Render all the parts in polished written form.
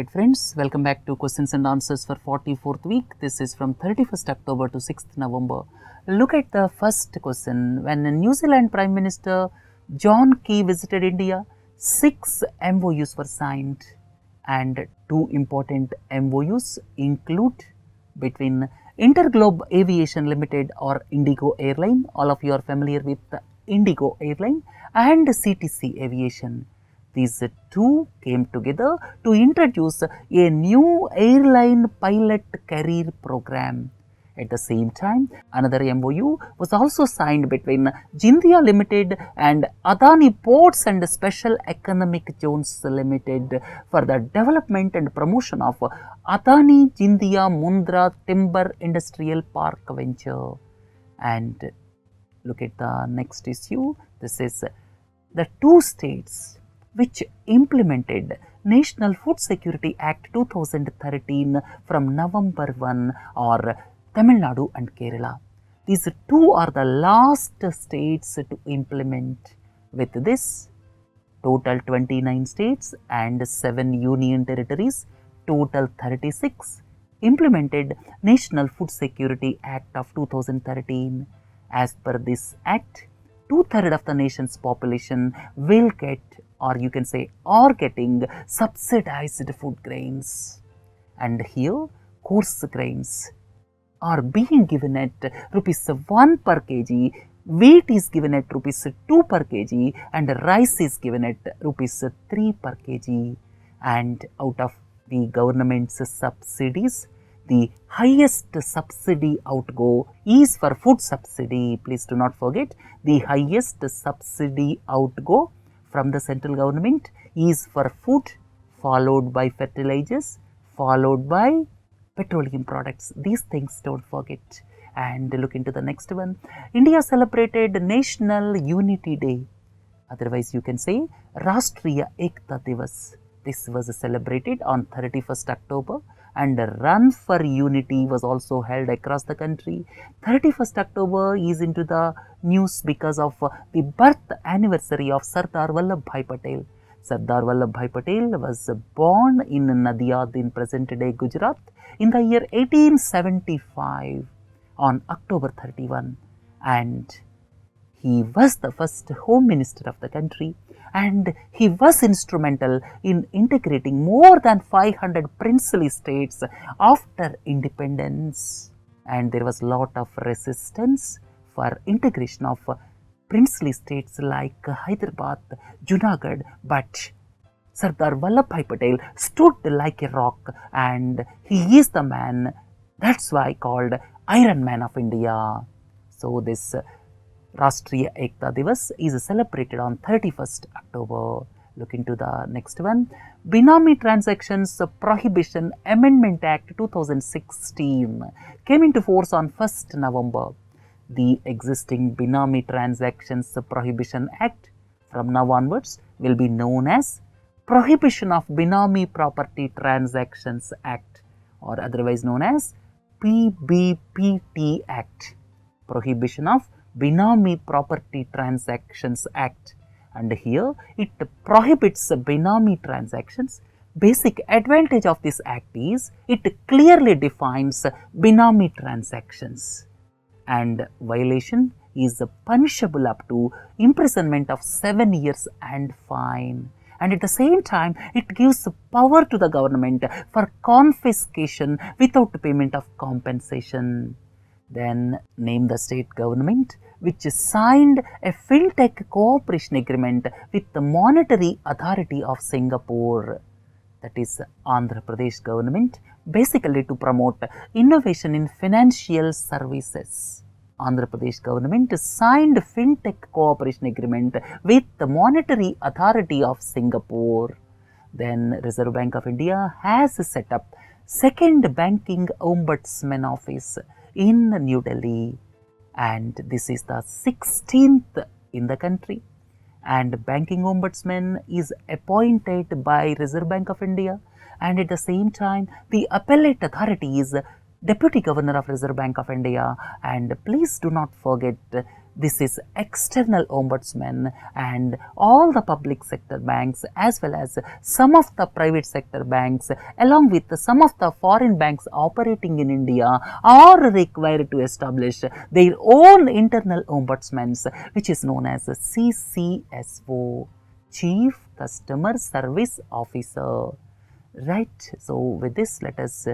Alright friends, welcome back to questions and answers for 44th week. This is from 31st October to 6th November. Look at the first question. When New Zealand Prime Minister John Key visited India, 6 MOUs were signed, and 2 important MOUs include between Interglobe Aviation Limited or Indigo Airline, all of you are familiar with Indigo Airline, and CTC Aviation. These two came together to introduce a new airline pilot career program. At the same time, another MOU was also signed between Jindia Limited and Adani Ports and Special Economic Zones Limited for the development and promotion of Adani Jindia Mundra Timber Industrial Park venture. And look at the next issue. This is the 2 states which implemented National Food Security Act 2013 from November 1 are Tamil Nadu and Kerala. These 2 are the last states to implement. With this, total 29 states and 7 union territories, total 36, implemented National Food Security Act of 2013. As per this act, 2/3 of the nation's population will get, or you can say are getting, subsidized food grains. And here coarse grains are being given at rupees 1 per kg, wheat is given at rupees 2 per kg, and rice is given at rupees 3 per kg. And out of the government's subsidies, the highest subsidy outgo is for food subsidy. Please do not forget, the highest subsidy outgo from the central government is for food, followed by fertilizers, followed by petroleum products. These things don't forget. And look into the next one. India celebrated National Unity Day. Otherwise you can say Rashtriya Ekta Divas. This was celebrated on 31st October, and a run for unity was also held across the country. 31st October is into the news because of the birth anniversary of Sardar Vallabhbhai Patel. Sardar Vallabhbhai Patel was born in Nadiad in present-day Gujarat in the year 1875 on October 31, and he was the first Home Minister of the country, and he was instrumental in integrating more than 500 princely states after independence. And there was a lot of resistance for integration of princely states like Hyderabad, Junagadh, but Sardar Vallabhbhai Patel stood like a rock, and he is the man, that's why called Iron Man of India. So this Rashtriya Ekta Divas is celebrated on 31st October. Look into the next one. Bonomi Transactions Prohibition Amendment Act 2016 came into force on 1st November. The existing Bonomi Transactions Prohibition Act from now onwards will be known as Prohibition of Bonomi Property Transactions Act, or otherwise known as PBPT Act. Prohibition of Bonomi Property Transactions Act, and here it prohibits Bonomi transactions. Basic advantage of this act is it clearly defines Bonomi transactions, and violation is punishable up to imprisonment of 7 years and fine. And at the same time, it gives power to the government for confiscation without payment of compensation. Then name the state government which signed a FinTech cooperation agreement with the Monetary Authority of Singapore. That is Andhra Pradesh government, basically to promote innovation in financial services. Andhra Pradesh government signed FinTech cooperation agreement with the Monetary Authority of Singapore. Then Reserve Bank of India has set up second banking ombudsman office in New Delhi, and this is the 16th in the country, and banking ombudsman is appointed by Reserve Bank of India, and at the same time the appellate authority is Deputy Governor of Reserve Bank of India. And please do not forget This is external ombudsman, and all the public sector banks as well as some of the private sector banks along with some of the foreign banks operating in India are required to establish their own internal ombudsmans, which is known as CCSO, Chief Customer Service Officer. Right. So, with this, let us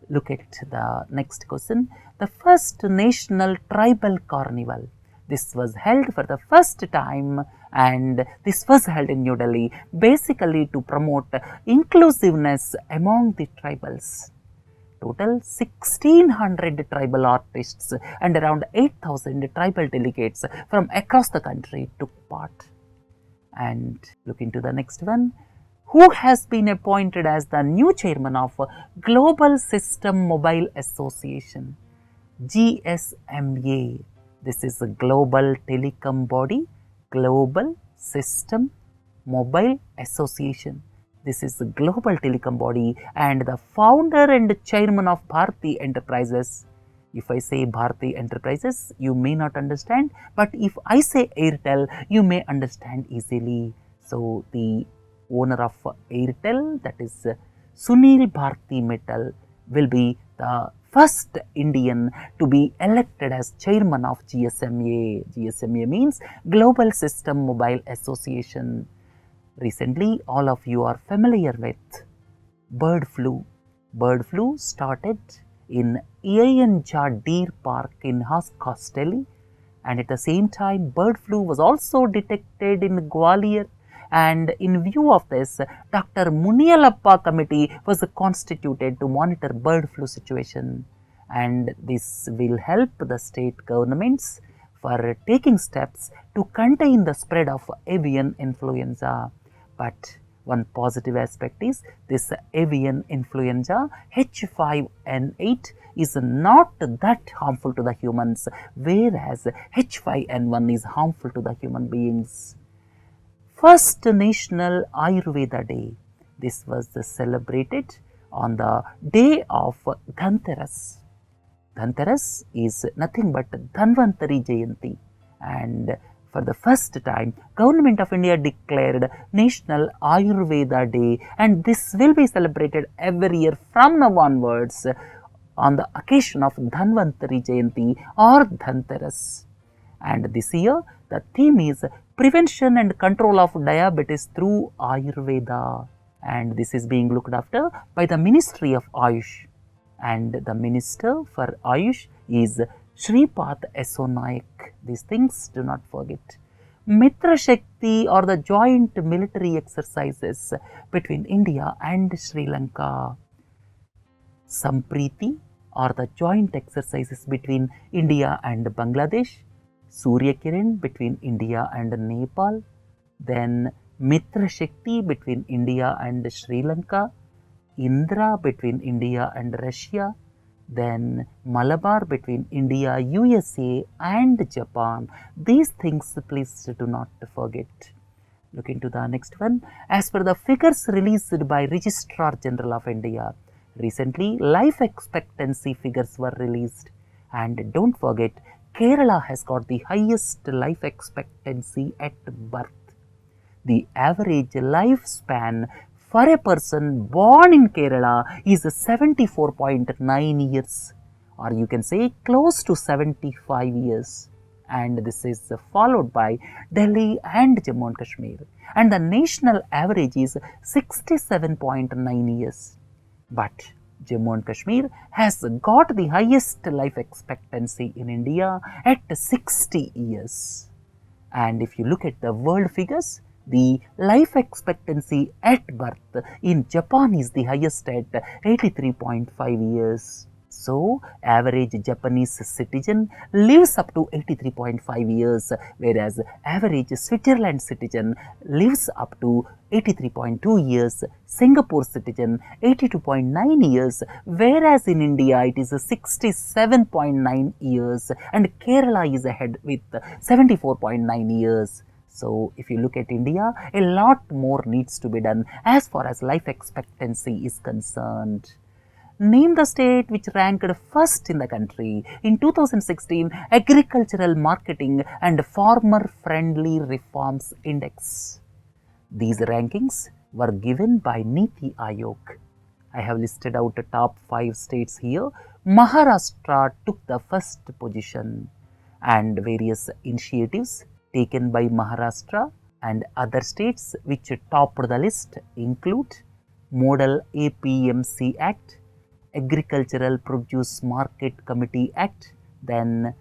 look at the next question. The first national tribal carnival. This was held for the first time, and this was held in New Delhi basically to promote inclusiveness among the tribals. Total 1600 tribal artists and around 8000 tribal delegates from across the country took part. And look into the next one. Who has been appointed as the new chairman of Global System Mobile Association, GSMA? This is a global telecom body, Global System Mobile Association. This is a global telecom body and the founder and chairman of Bharti Enterprises. If I say Bharti Enterprises, you may not understand, but if I say Airtel, you may understand easily. So, the owner of Airtel, that is Sunil Bharti Mittal, will be the first Indian to be elected as chairman of GSMA. GSMA means Global System Mobile Association. Recently, all of you are familiar with bird flu. Bird flu started in ICANN Deer Park in Castelli, and at the same time, bird flu was also detected in Gwalior. And in view of this, Dr. Munialappa committee was constituted to monitor bird flu situation, and this will help the state governments for taking steps to contain the spread of avian influenza. But one positive aspect is this avian influenza H5N8 is not that harmful to the humans, whereas H5N1 is harmful to the human beings. First National Ayurveda Day. This was celebrated on the day of Dhanteras. Dhanteras is nothing but Dhanvantari Jayanti, and for the first time, Government of India declared National Ayurveda Day, and this will be celebrated every year from now onwards on the occasion of Dhanvantari Jayanti or Dhanteras. And this year, the theme is Prevention and Control of Diabetes through Ayurveda, and this is being looked after by the Ministry of Ayush, and the Minister for Ayush is Shripad Eso Naik. These things do not forget. Mithra Shakti or the joint military exercises between India and Sri Lanka. Sampriti or the joint exercises between India and Bangladesh. Surya Kiran between India and Nepal, then Mithra Shakti between India and Sri Lanka, Indra between India and Russia, then Malabar between India, USA and Japan. These things please do not forget. Look into the next one. As per the figures released by Registrar General of India, recently life expectancy figures were released, and don't forget, Kerala has got the highest life expectancy at birth. The average lifespan for a person born in Kerala is 74.9 years, or you can say close to 75 years. And this is followed by Delhi and Jammu and Kashmir. And the national average is 67.9 years. But Jammu and Kashmir has got the highest life expectancy in India at 60 years. And if you look at the world figures, the life expectancy at birth in Japan is the highest at 83.5 years. So, average Japanese citizen lives up to 83.5 years, whereas average Switzerland citizen lives up to 83.2 years, Singapore citizen 82.9 years, whereas in India it is 67.9 years and Kerala is ahead with 74.9 years. So, if you look at India, a lot more needs to be done as far as life expectancy is concerned. Name the state which ranked first in the country in 2016 Agricultural Marketing and Farmer Friendly Reforms Index. These rankings were given by Niti Aayog. I have listed out the top 5 states here. Maharashtra took the first position, and various initiatives taken by Maharashtra and other states which topped the list include Model APMC Act, Agricultural Produce Market Committee Act, then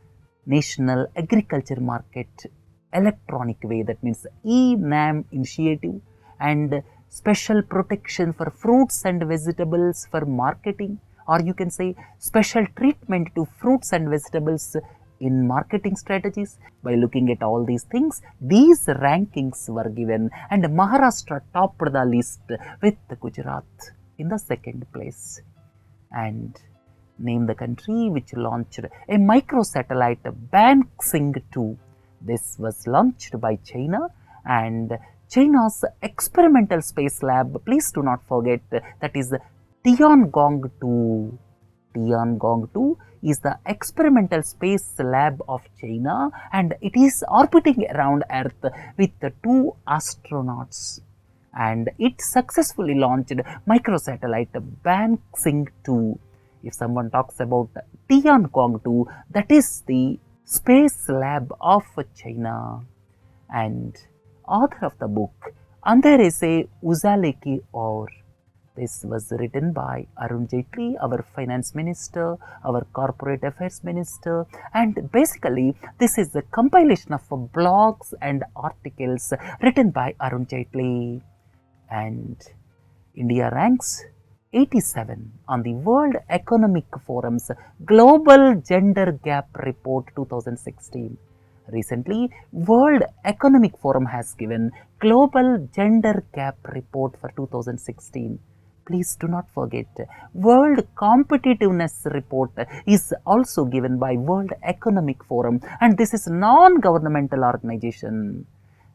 National Agriculture Market Electronic Way, that means e-NAM initiative, and special protection for fruits and vegetables for marketing, or you can say special treatment to fruits and vegetables in marketing strategies. By looking at all these things, these rankings were given, and Maharashtra topped the list with Gujarat in the second place. And name the country which launched a microsatellite Bansing 2. This was launched by China, and China's experimental space lab, please do not forget, that is Tiangong 2. Tiangong 2 is the experimental space lab of China, and it is orbiting around Earth with 2 astronauts. And it successfully launched microsatellite Bansing 2. If someone talks about Tiangong 2, that is the space lab of China. And author of the book, Andhere se Ujale ki Aur. This was written by Arun Jaitley, our finance minister, our corporate affairs minister, and basically this is a compilation of blogs and articles written by Arun Jaitley. And India ranks 87 on the World Economic Forum's Global Gender Gap Report 2016. Recently, World Economic Forum has given Global Gender Gap Report for 2016. Please do not forget, World Competitiveness Report is also given by World Economic Forum, and this is non-governmental organization.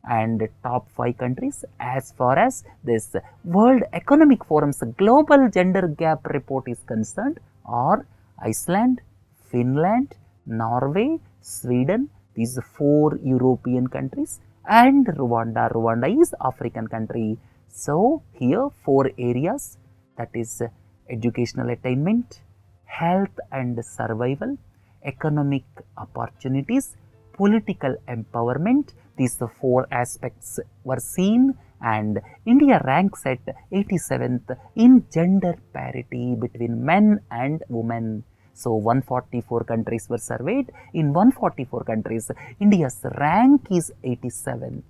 And top 5 countries as far as this World Economic Forum's Global Gender Gap Report is concerned are Iceland, Finland, Norway, Sweden, these 4 European countries, and Rwanda. Rwanda is African country. So here 4 areas, that is educational attainment, health and survival, economic opportunities, political empowerment. These 4 aspects were seen, and India ranks at 87th in gender parity between men and women. So 144 countries were surveyed. In 144 countries, India's rank is 87th.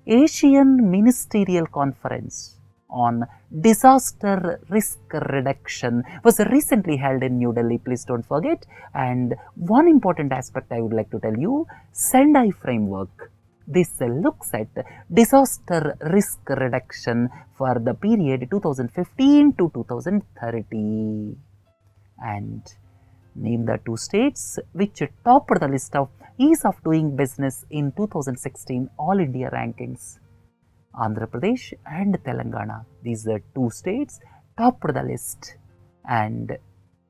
Asian Ministerial Conference on Disaster Risk Reduction was recently held in New Delhi, please don't forget. And one important aspect I would like to tell you, Sendai framework. This looks at disaster risk reduction for the period 2015 to 2030. And name the 2 states which topped the list of ease of doing business in 2016 All India rankings. Andhra Pradesh and Telangana. These are 2 states topped the list, and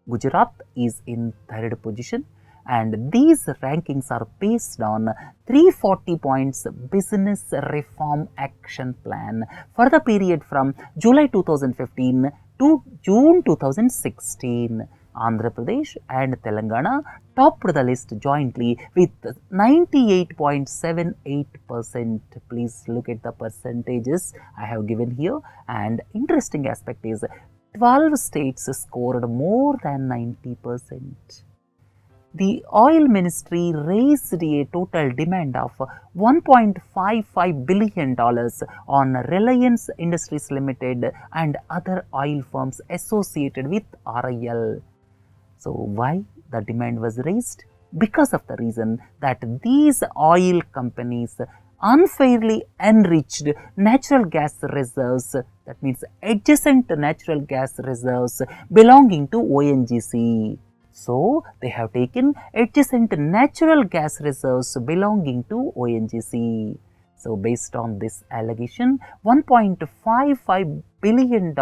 Gujarat is in 3rd position, and these rankings are based on 340 points business reform action plan for the period from July 2015 to June 2016. Andhra Pradesh and Telangana topped the list jointly with 98.78%. Please look at the percentages I have given here, and interesting aspect is 12 states scored more than 90%. The oil ministry raised a total demand of $1.55 billion on Reliance Industries Limited and other oil firms associated with RIL. So why the demand was raised? Because of the reason that these oil companies unfairly enriched natural gas reserves, that means adjacent natural gas reserves belonging to ONGC. So they have taken adjacent natural gas reserves belonging to ONGC. So based on this allegation, $1.55 billion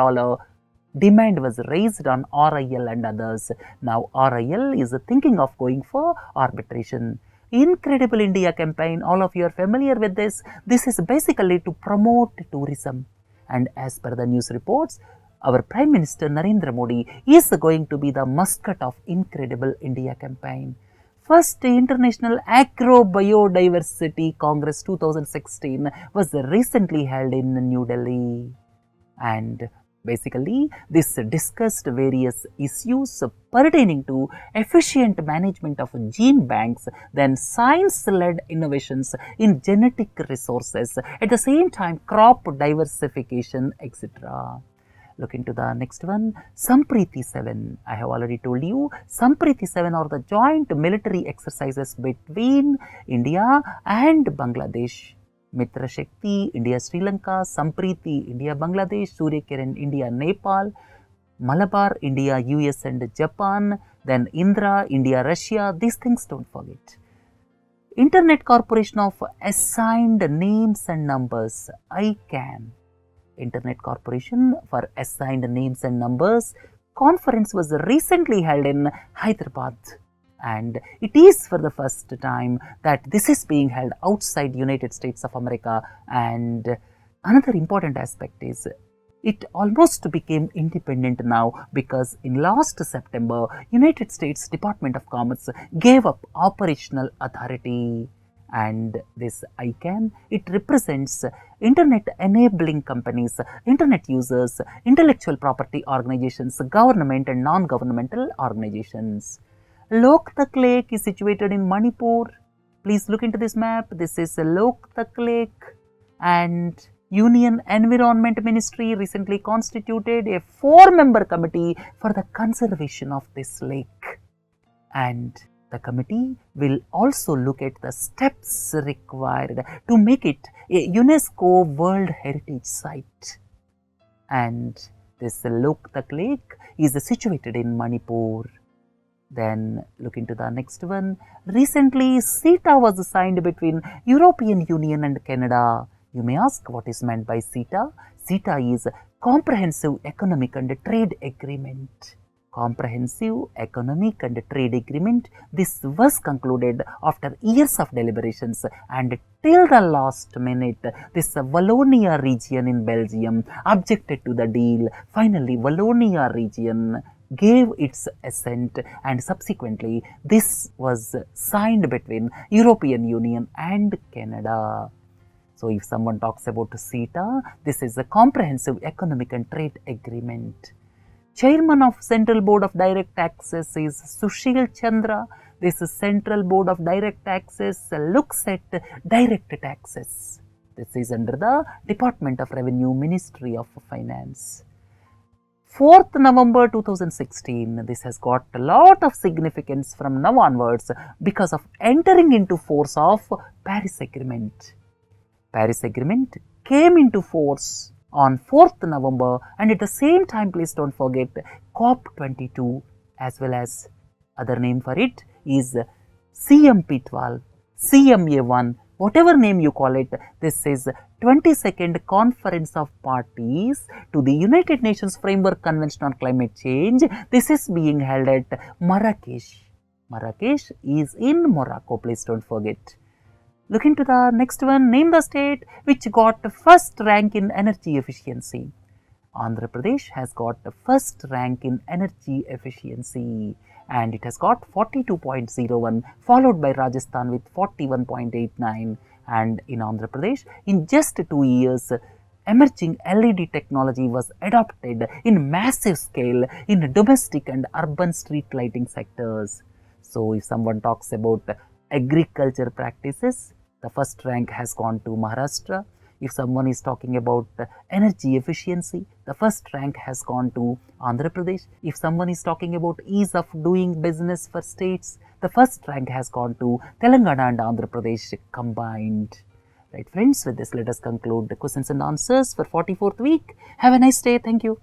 Demand was raised on RIL and others. Now RIL is thinking of going for arbitration. Incredible India campaign, all of you are familiar with this. This is basically to promote tourism. And as per the news reports, our Prime Minister Narendra Modi is going to be the mascot of Incredible India campaign. First International Agro Biodiversity Congress 2016 was recently held in New Delhi. And basically, this discussed various issues pertaining to efficient management of gene banks, then science-led innovations in genetic resources, at the same time crop diversification, etc. Look into the next one, Sampriti 7. I have already told you, Sampriti 7 are the joint military exercises between India and Bangladesh. Mithra Shakti, India, Sri Lanka, Sampriti, India, Bangladesh, Surya Kiran, India, Nepal, Malabar, India, US and Japan, then Indra, India, Russia. These things don't forget. Internet Corporation of Assigned Names and Numbers, ICANN. Internet Corporation for Assigned Names and Numbers conference was recently held in Hyderabad. And it is for the first time that this is being held outside United States of America. And another important aspect is it almost became independent now, because in last September, United States Department of Commerce gave up operational authority. And this ICANN, it represents internet enabling companies, internet users, intellectual property organizations, government and non-governmental organizations. Loktak Lake is situated in Manipur. Please look into this map. This is Loktak Lake, and Union Environment Ministry recently constituted a 4-member committee for the conservation of this lake. And the committee will also look at the steps required to make it a UNESCO World Heritage Site. And this Loktak Lake is situated in Manipur. Then look into the next one. Recently, Sita was signed between European Union and Canada. You may ask, what is meant by Sita? Sita is Comprehensive Economic and Trade Agreement. Comprehensive Economic and Trade Agreement. This was concluded after years of deliberations, and till the last minute, this Wallonia region in Belgium objected to the deal. Finally, Wallonia region gave its assent, and subsequently this was signed between European Union and Canada. So if someone talks about CETA, this is a Comprehensive Economic and Trade Agreement. Chairman of Central Board of Direct Taxes is Sushil Chandra. This Central Board of Direct Taxes looks at direct taxes. This is under the Department of Revenue, Ministry of Finance. 4th November 2016, this has got a lot of significance from now onwards because of entering into force of Paris Agreement. Paris Agreement came into force on 4th November, and at the same time, please don't forget COP22, as well as other name for it is CMP12, CMA1, whatever name you call it. This is 22nd Conference of Parties to the United Nations Framework Convention on Climate Change. This is being held at Marrakesh. Marrakesh is in Morocco, please don't forget. Look into the next one. Name the state which got first rank in energy efficiency. Andhra Pradesh has got the first rank in energy efficiency, and it has got 42.01, followed by Rajasthan with 41.89. And in Andhra Pradesh, in just 2 years, emerging LED technology was adopted in massive scale in domestic and urban street lighting sectors. So if someone talks about agriculture practices, the first rank has gone to Maharashtra. If someone is talking about energy efficiency, the first rank has gone to Andhra Pradesh. If someone is talking about ease of doing business for states, the first rank has gone to Telangana and Andhra Pradesh combined. Right friends, with this let us conclude the questions and answers for 44th week. Have a nice day. Thank you.